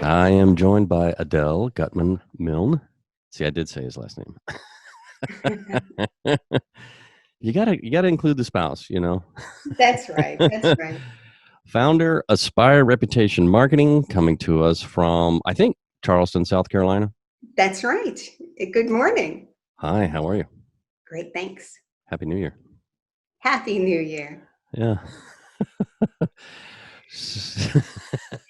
I am joined by Adele Gutman Milne. See, I did say his last name. you gotta include the spouse, you know. That's right. That's right. Founder, Aspire Reputation Marketing, coming to us from, I think, Charleston, South Carolina. That's right. Good morning. Hi, how are you? Great. Thanks. Happy New Year. Happy New Year. Yeah.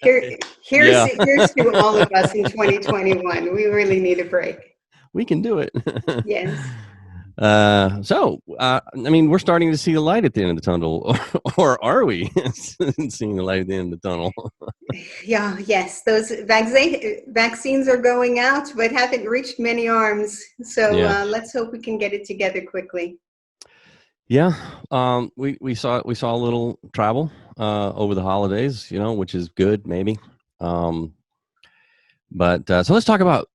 Here, here's Yeah, here's to all of us in 2021. We really need a break. we can do it. Yes. I mean, we're starting to see the light at the end of the tunnel, or are we seeing the light at the end of the tunnel? Yeah. Yes. Those vaccines are going out, but haven't reached many arms. So Yeah. let's hope we can get it together quickly. Yeah, we saw a little travel over the holidays, you know, which is good, maybe. Um, but so let's talk about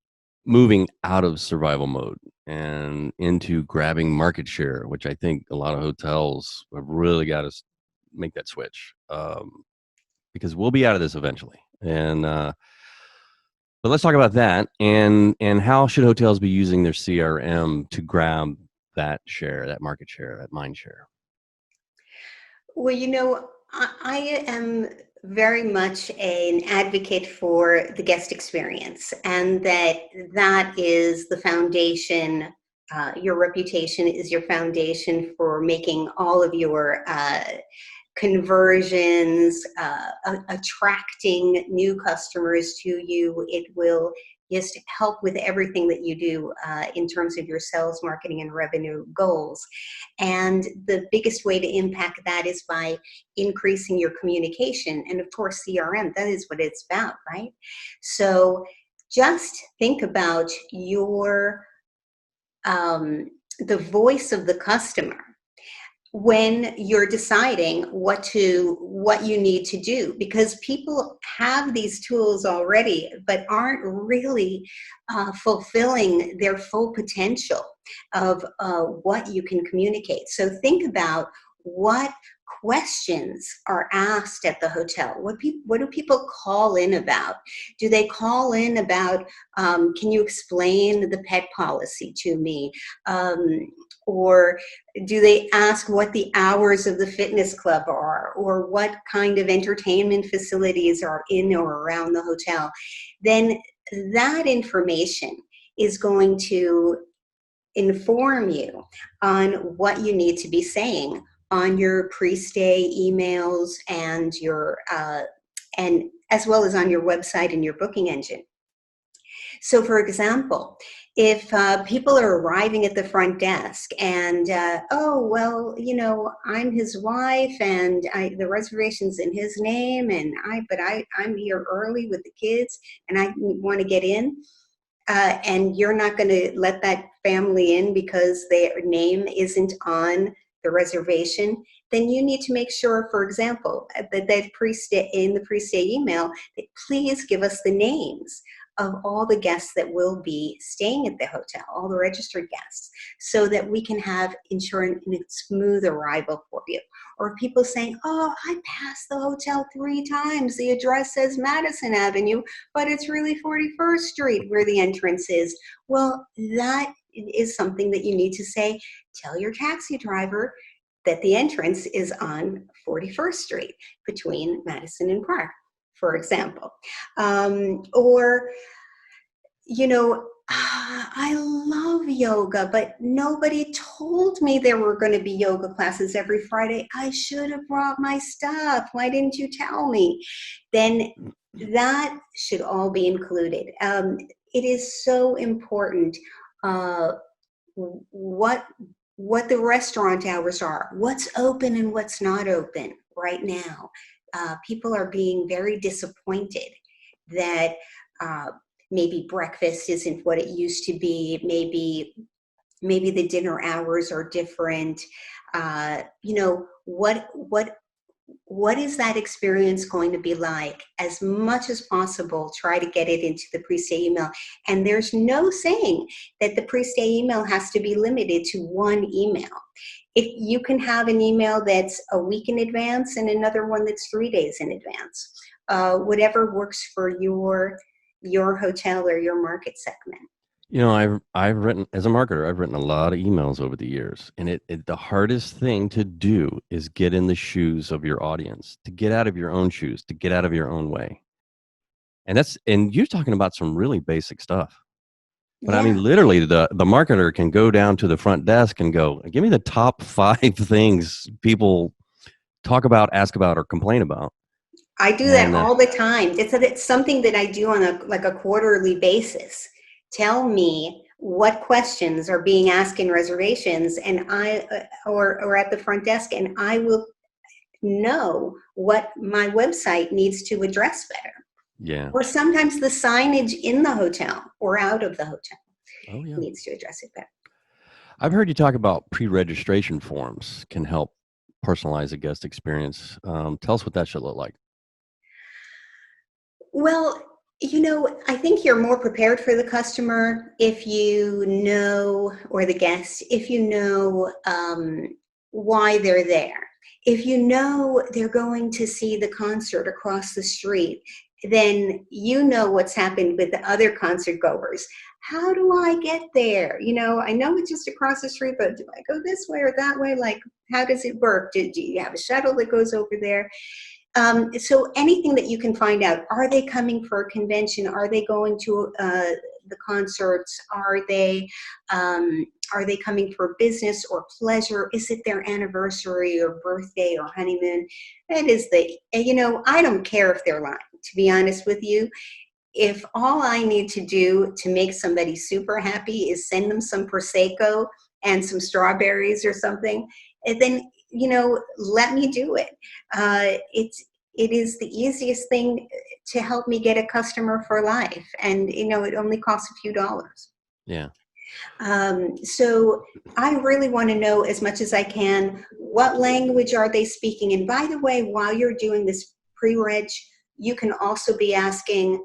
moving out of survival mode and into grabbing market share, which I think a lot of hotels have really got to make that switch, because we'll be out of this eventually. And but let's talk about that, and how should hotels be using their CRM to grab that share, that market share, that mind share. Well, I am very much an advocate for the guest experience, and that is the foundation. Your reputation is your foundation for making all of your conversions, attracting new customers to you. It will just help with everything that you do in terms of your sales, marketing, and revenue goals. And the biggest way to impact that is by increasing your communication. And of course, CRM, that is what it's about, right? So just think about the voice of the customer when you're deciding what you need to do, because people have these tools already but aren't really fulfilling their full potential of what you can communicate. So think about what questions are asked at the hotel. What do people call in about? Do they call in about, can you explain the pet policy to me? Or do they ask what the hours of the fitness club are, or what kind of entertainment facilities are in or around the hotel? Then that information is going to inform you on what you need to be saying on your pre-stay emails and and as well as on your website and your booking engine. So, for example, if people are arriving at the front desk and, oh, well, I'm his wife and the reservation's in his name, and I'm here early with the kids and I want to get in, and you're not going to let that family in because their name isn't on the reservation, then you need to make sure, for example, that pre-stay in the pre-stay email, that please give us the names of all the guests that will be staying at the hotel, all the registered guests, so that we can ensure a smooth arrival for you. Or people saying, oh, I passed the hotel 3 times. The address says Madison Avenue, but it's really 41st Street where the entrance is. Well, that is something that you need to say. Tell your taxi driver that the entrance is on 41st Street between Madison and Park, for example. Or, I love yoga, but nobody told me there were going to be yoga classes every Friday. I should have brought my stuff. Why didn't you tell me? Then that should all be included. It is so important what the restaurant hours are, what's open and what's not open right now. People are being very disappointed that maybe breakfast isn't what it used to be. Maybe the dinner hours are different. What is that experience going to be like? As much as possible, try to get it into the pre-stay email. And there's no saying that the pre-stay email has to be limited to one email. If you can have an email that's a week in advance and another one that's 3 days in advance, whatever works for your your hotel or your market segment. You know, I've written, as a marketer, I've written a lot of emails over the years, and the hardest thing to do is get in the shoes of your audience, to get out of your own shoes, to get out of your own way. And you're talking about some really basic stuff. But I mean, Yeah. literally, the marketer can go down to the front desk and go, "Give me the top 5 things people talk about, ask about, or complain about." I do that And all the time. It's something that I do on a quarterly basis. Tell me what questions are being asked in reservations, and or at the front desk, and I will know what my website needs to address better. yeah, Or sometimes the signage in the hotel or out of the hotel oh yeah, needs to address it better. I've heard you talk about pre-registration forms can help personalize a guest experience. Tell us what that should look like. Well, I think you're more prepared for the customer if you know, or the guest, if you know why they're there. If you know they're going to see the concert across the street, then you know what's happened with the other concert goers. How do I get there? I know it's just across the street, but do I go this way or that way? Like, how does it work? Do you have a shuttle that goes over there? So anything that you can find out, are they coming for a convention? Are they going to the concerts? Are they coming for business or pleasure? Is it their anniversary or birthday or honeymoon? That is I don't care if they're lying, to be honest with you. If all I need to do to make somebody super happy is send them some Prosecco and some strawberries or something, and then, let me do it. It is the easiest thing to help me get a customer for life. And, it only costs a few dollars. Yeah. So I really want to know as much as I can, what language are they speaking? And by the way, while you're doing this pre-reg, you can also be asking,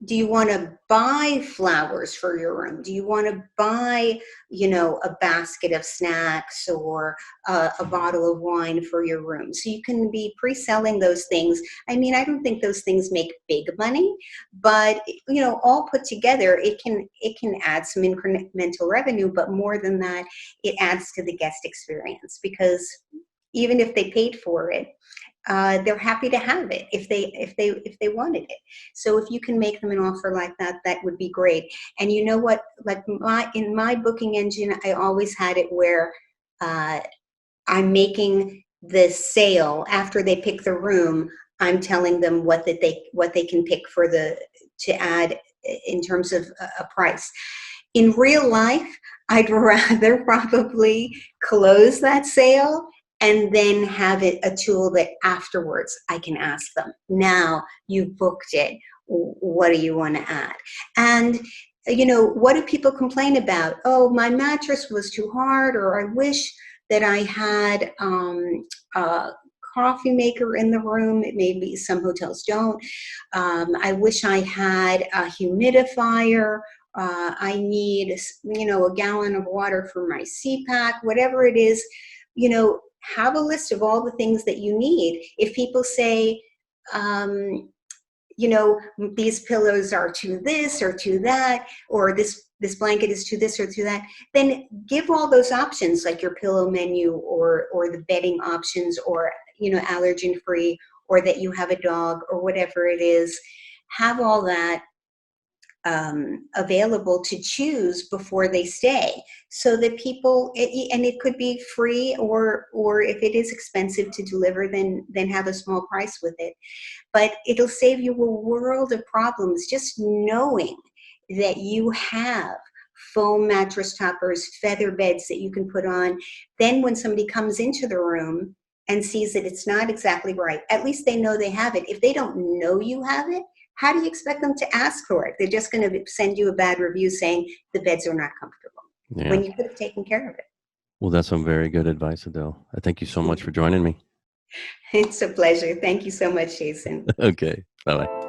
do you want to buy flowers for your room? Do you want to buy, a basket of snacks or a bottle of wine for your room? So you can be pre-selling those things. I mean, I don't think those things make big money, but, all put together, it can add some incremental revenue, but more than that, it adds to the guest experience, because even if they paid for it, they're happy to have it if they wanted it. So if you can make them an offer like that, that would be great. And you know what? Like in my booking engine, I always had it where I'm making the sale after they pick the room. I'm telling them what they can pick to add in terms of a price. In real life, I'd rather probably close that sale and then have it a tool that afterwards I can ask them, now you've booked it, what do you want to add? And, what do people complain about? Oh, my mattress was too hard, or I wish that I had a coffee maker in the room. Maybe some hotels don't. I wish I had a humidifier. I need, a gallon of water for my CPAC, whatever it is, have a list of all the things that you need. If people say, these pillows are to this or to that, or this blanket is to this or to that, then give all those options, like your pillow menu or the bedding options, or, allergen free, or that you have a dog, or whatever it is. Have all that available to choose before they stay, so that people, and it could be free, or if it is expensive to deliver, then have a small price with it. But it'll save you a world of problems, just knowing that you have foam mattress toppers, feather beds that you can put on. Then when somebody comes into the room and sees that it's not exactly right, at least they know they have it. If they don't know you have it, how do you expect them to ask for it? They're just going to send you a bad review saying the beds are not comfortable, when you could have taken care of it. Well, that's some very good advice, Adele. I thank you so much for joining me. It's a pleasure. Thank you so much, Jason. Okay. Bye-bye.